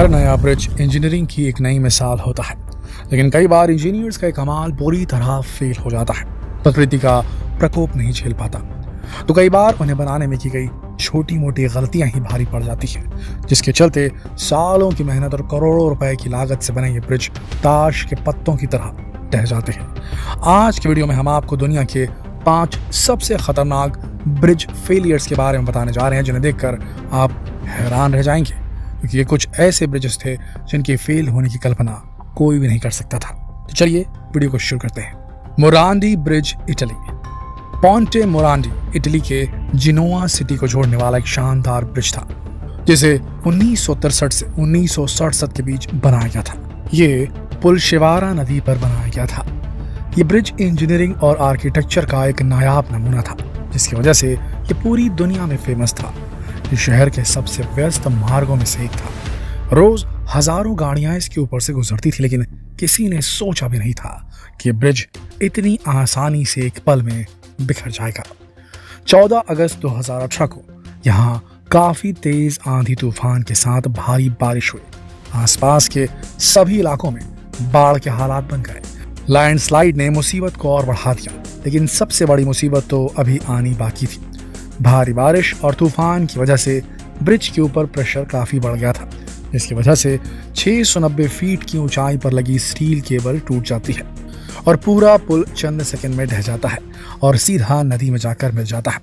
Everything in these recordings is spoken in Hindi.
हर नया ब्रिज इंजीनियरिंग की एक नई मिसाल होता है, लेकिन कई बार इंजीनियर्स का कमाल पूरी तरह फेल हो जाता है। प्रकृति का प्रकोप नहीं झेल पाता, तो कई बार उन्हें बनाने में की गई छोटी मोटी गलतियां ही भारी पड़ जाती हैं, जिसके चलते सालों की मेहनत और करोड़ों रुपए की लागत से बने ये ब्रिज ताश के पत्तों की तरह ढह जाते हैं। आज के वीडियो में हम आपको दुनिया के 5 सबसे खतरनाक ब्रिज फेलियर्स के बारे में बताने जा रहे हैं, जिन्हें देखकर आप हैरान रह जाएंगे, क्योंकि ये कुछ ऐसे ब्रिजेस थे जिनके फेल होने की कल्पना कोई भी नहीं कर सकता था। तो चलिए वीडियो को शुरू करते हैं। मोरांडी ब्रिज, इटली। पोंटे मोरांडी इटली के जिनोआ सिटी को जोड़ने वाला एक शानदार ब्रिज था, जिसे 1963 से 1967 के बीच बनाया गया था। ये पुल शिवारा नदी पर बनाया गया था। ये ब्रिज इंजीनियरिंग और आर्किटेक्चर का एक नायाब नमूना था, जिसकी वजह से ये पूरी दुनिया में फेमस था। ये शहर के सबसे व्यस्त मार्गों में से एक था। रोज हजारों गाड़ियां इसके ऊपर से गुजरती थी, लेकिन किसी ने सोचा भी नहीं था कि ये ब्रिज इतनी आसानी से एक पल में बिखर जाएगा। 14 अगस्त 2018 को यहाँ काफी तेज आंधी तूफान के साथ भारी बारिश हुई। आसपास के सभी इलाकों में बाढ़ के हालात बन गए। लैंडस्लाइड ने मुसीबत को और बढ़ा दिया, लेकिन सबसे बड़ी मुसीबत तो अभी आनी बाकी थी। भारी बारिश और तूफान की वजह से ब्रिज के ऊपर प्रेशर काफी बढ़ गया था, जिसकी वजह से 690 फीट की ऊंचाई पर लगी स्टील केबल टूट जाती है और पूरा पुल चंद सेकंड में ढह जाता है और सीधा नदी में जाकर मिल जाता है।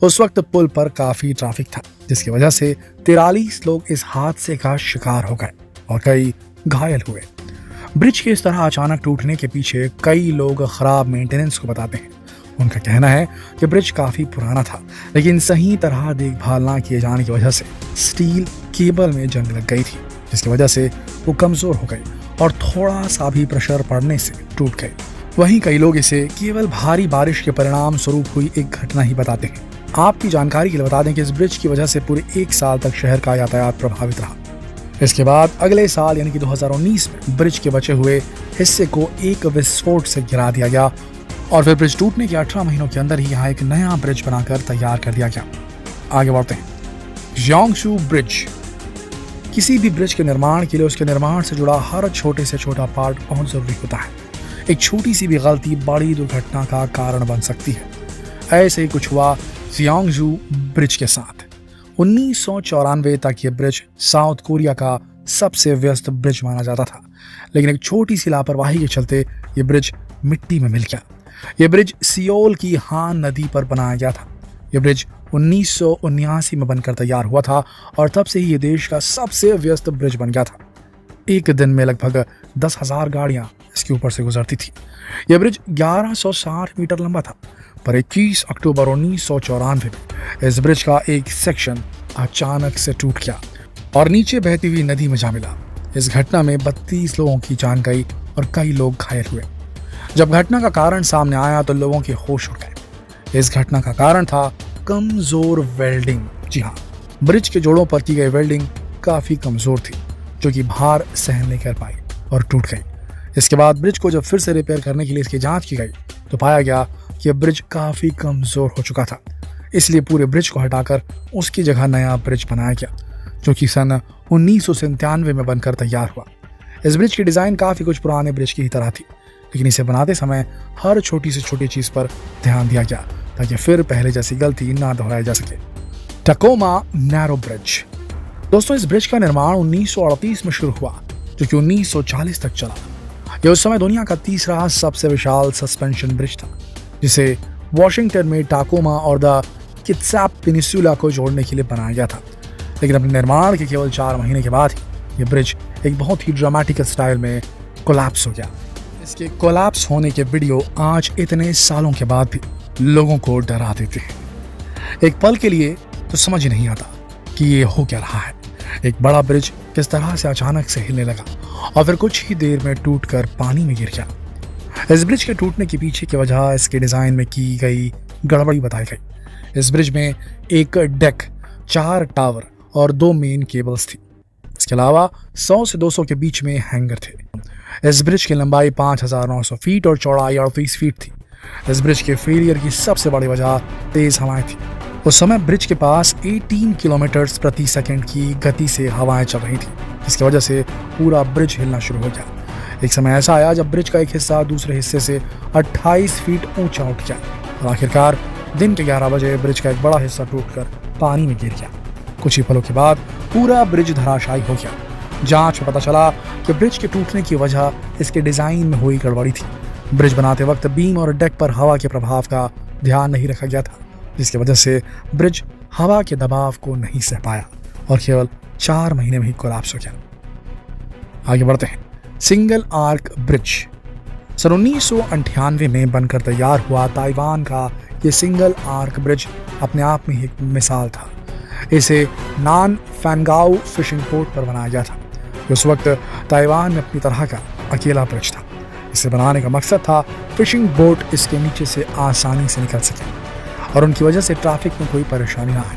उस वक्त पुल पर काफी ट्रैफिक था, जिसकी वजह से 43 लोग इस हादसे का शिकार हो गए और कई घायल हुए। ब्रिज के इस तरह अचानक टूटने के पीछे कई लोग खराब मेंटेनेंस को बताते हैं। उनका कहना है कि ब्रिज काफी पुराना था, लेकिन सही तरह देखभाल ना किए जाने की वजह से स्टील केबल में जंग लग गई थी, जिसकी वजह से वो कमजोर हो गई और थोड़ा सा भी प्रेशर पड़ने से टूट गई। वहीं कई लोग इसे केवल भारी बारिश के परिणाम स्वरूप हुई एक घटना ही बताते हैं। आपकी जानकारी के लिए बता दें कि इस ब्रिज की वजह से पूरे 1 साल तक शहर का यातायात प्रभावित रहा। इसके बाद अगले साल यानी कि 2019 में ब्रिज के बचे हुए हिस्से को एक विस्फोट से गिरा दिया गया और फिर ब्रिज टूटने के 18 महीनों के अंदर ही यहाँ एक नया ब्रिज बनाकर तैयार कर दिया गया। आगे बढ़ते हैं। जियांगशू ब्रिज। किसी भी ब्रिज के निर्माण के लिए उसके निर्माण से जुड़ा हर छोटे से छोटा पार्ट बहुत जरूरी होता है। एक छोटी सी भी गलती बड़ी दुर्घटना का कारण बन सकती है। ऐसे ही कुछ हुआ जियांगशू ब्रिज के साथ। 1994 तक ये ब्रिज साउथ कोरिया का सबसे व्यस्त ब्रिज माना जाता था, लेकिन एक छोटी सी लापरवाही के चलते ये ब्रिज मिट्टी में मिल गया। ये ब्रिज सियोल की हान नदी पर बनाया गया था। ये ब्रिज 1979 में बनकर तैयार हुआ था और तब से ही ये देश का सबसे व्यस्त ब्रिज बन गया था। एक दिन में लगभग 10,000 गाड़ियां इसके ऊपर से गुजरती थी। यह ब्रिज 1160 मीटर लंबा था, पर 21 अक्टूबर 1994 में इस ब्रिज का एक सेक्शन अचानक से टूट गया और नीचे बहती हुई नदी में जा मिला। इस घटना में 32 लोगों की जान गई और कई लोग घायल हुए। जब घटना का कारण सामने आया तो लोगों के होश उड़ गए। इस घटना का कारण था कमजोर वेल्डिंग। जी हाँ, ब्रिज के जोड़ों पर की गई वेल्डिंग काफी कमजोर थी, जो कि भार सहन नहीं कर पाई और टूट गई। इसके बाद ब्रिज को जब फिर से रिपेयर करने के लिए इसकी जांच की गई तो पाया गया कि यह ब्रिज काफी कमजोर हो चुका था। इसलिए पूरे ब्रिज को हटाकर उसकी जगह नया ब्रिज बनाया गया, जो कि सन 1997 में बनकर तैयार हुआ। इस ब्रिज की डिजाइन काफी कुछ पुराने ब्रिज की ही तरह थी, लेकिन इसे बनाते समय हर छोटी से छोटी चीज पर ध्यान दिया गया ताकि फिर पहले जैसी गलती ना दोहराई जा सके। टकोमा नैरो ब्रिज। दोस्तों, इस ब्रिज का निर्माण 1938 में शुरू हुआ, जो कि 1940 तक चला। यह उस समय दुनिया का तीसरा सबसे विशाल सस्पेंशन ब्रिज था, जिसे वॉशिंगटन में टाकोमा और द कित्साप पेनिसुला को जोड़ने के लिए बनाया गया था। लेकिन अपने निर्माण के केवल 4 महीने के बाद ही यह ब्रिज एक बहुत ही ड्रामेटिक स्टाइल में कोलैप्स हो गया। इसके कोलैप्स होने के वीडियो आज इतने सालों के बाद भी लोगों को डरा देते हैं। एक पल के लिए तो समझ ही नहीं आता कि ये हो क्या रहा है। एक बड़ा ब्रिज किस तरह से अचानक से हिलने लगा और फिर कुछ ही देर में टूटकर पानी में गिर गया। इस ब्रिज के टूटने के पीछे की वजह इसके डिजाइन में की गई गड़बड़ी बताई गई। इस ब्रिज में एक डेक, 4 टावर और 2 मेन केबल्स थी। इसके अलावा 100 से 200 के बीच में हैंगर थे। इस ब्रिज की लंबाई 5,900 फीट और चौड़ाई 38 फीट थी। इस ब्रिज के फेलियर की सबसे बड़ी वजह तेज हवाएं थी। उस समय ब्रिज के पास 18 किलोमीटर प्रति सेकंड की गति से हवाएं चल रही थी, जिसकी वजह से पूरा ब्रिज हिलना शुरू हो गया। एक समय ऐसा आया जब ब्रिज का एक हिस्सा दूसरे हिस्से से 28 फीट ऊंचा उठ गया और आखिरकार दिन के 11 बजे ब्रिज का एक बड़ा हिस्सा टूटकर पानी में गिर गया। कुछ ही पलों के बाद पूरा ब्रिज धराशायी हो गया। जांच में पता चला कि ब्रिज के टूटने की वजह इसके डिजाइन में हुई गड़बड़ी थी। ब्रिज बनाते वक्त बीम और डेक पर हवा के प्रभाव का ध्यान नहीं रखा गया था, जिसकी वजह से ब्रिज हवा के दबाव को नहीं सह पाया और केवल 4 महीने में ही कोलैप्स हो गया। आगे बढ़ते हैं। सिंगल आर्क ब्रिज सन 1998 में बनकर तैयार हुआ ताइवान का ये सिंगल आर्क ब्रिज अपने आप में एक मिसाल था। इसे नान फैनगाओ फिशिंग पोर्ट पर बनाया गया था। उस वक्त ताइवान में अपनी तरह का अकेला ब्रिज था। इसे बनाने का मकसद था फिशिंग बोट इसके नीचे से आसानी से निकल सके और उनकी वजह से ट्रैफिक में कोई परेशानी ना आए।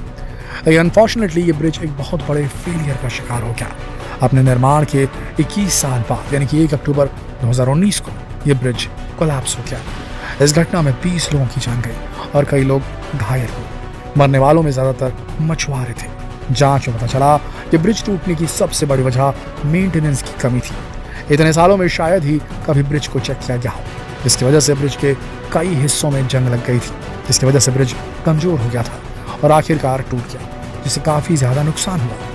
लेकिन अनफॉर्चुनेटली ये ब्रिज एक बहुत बड़े फेलियर का शिकार हो गया। अपने निर्माण के 21 साल बाद यानी कि 1 अक्टूबर 2019 को ये ब्रिज कोलैप्स हो गया। इस घटना में 20 लोगों की जान गई और कई लोग घायल हुए। मरने वालों में ज्यादातर मछुआरे थे। जांच में पता चला कि ब्रिज टूटने की सबसे बड़ी वजह मेंटेनेंस की कमी थी। इतने सालों में शायद ही कभी ब्रिज को चेक किया गया हो, जिसकी वजह से ब्रिज के कई हिस्सों में जंग लग गई थी, जिसकी वजह से ब्रिज कमजोर हो गया था और आखिरकार टूट गया, जिससे काफी ज्यादा नुकसान हुआ।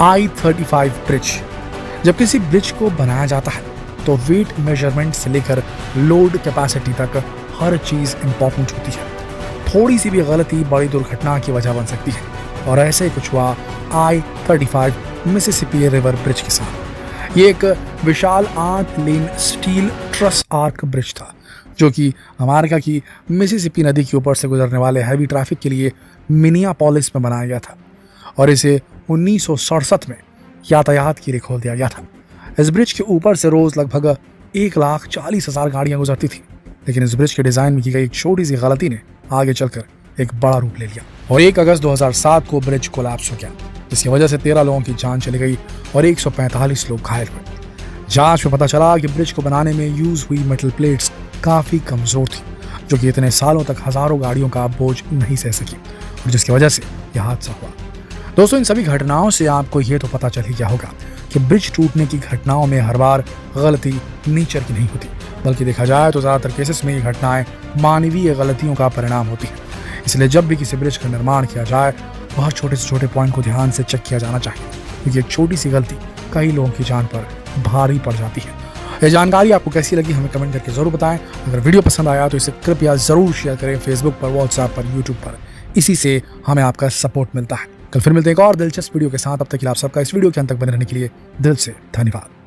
I-35 ब्रिज जब किसी ब्रिज को बनाया जाता है तो वेट मेजरमेंट से लेकर लोड कैपेसिटी तक हर चीज इंपॉर्टेंट होती है। थोड़ी सी भी गलती बड़ी दुर्घटना की वजह बन सकती है और ऐसे ही कुछ हुआ I-35 मिसिसिपी रिवर ब्रिज के साथ। ये एक विशाल 8 लेन स्टील ट्रस आर्क ब्रिज था जो कि अमेरिका की मिसिसिपी नदी के ऊपर से गुजरने वाले हैवी ट्रैफिक के लिए मिनियापोलिस में बनाया गया था और इसे 1967 में यातायात के लिए खोल दिया गया था। इस ब्रिज के ऊपर से रोज लगभग 1,40,000 गाड़ियां गुजरती थी, लेकिन इस ब्रिज के डिजाइन में की गई एक छोटी सी गलती ने आगे चलकर एक बड़ा रूप ले लिया और 1 अगस्त 2007 को ब्रिज कोलैप्स हो गया, जिसकी वजह से 13 लोगों की जान चली गई और 145 लोग घायल हुए। जांच में पता चला कि ब्रिज को बनाने में यूज हुई मेटल प्लेट्स काफी कमजोर थी, जो कि इतने सालों तक हजारों गाड़ियों का बोझ नहीं सह सकी और जिसकी वजह से यह हादसा हुआ। दोस्तों, इन सभी घटनाओं से आपको ये तो पता चल ही गया होगा कि ब्रिज टूटने की घटनाओं में हर बार गलती नेचर की नहीं होती, बल्कि देखा जाए तो ज्यादातर केसेस में ये घटनाएं मानवीय गलतियों का परिणाम होती है। इसलिए जब भी किसी ब्रिज का निर्माण किया जाए वह छोटे से छोटे पॉइंट को ध्यान से चेक किया जाना चाहिए, क्योंकि एक छोटी सी गलती कई लोगों की जान पर भारी पड़ जाती है। यह जानकारी आपको कैसी लगी हमें कमेंट करके जरूर बताएं। अगर वीडियो पसंद आया तो इसे कृपया जरूर शेयर करें फेसबुक पर, व्हाट्सएप पर, यूट्यूब पर। इसी से हमें आपका सपोर्ट मिलता है। कल फिर मिलते हैं एक और दिलचस्प वीडियो के साथ। अब तक के लिए आप सबका इस वीडियो के अंत तक बने रहने के लिए दिल से धन्यवाद।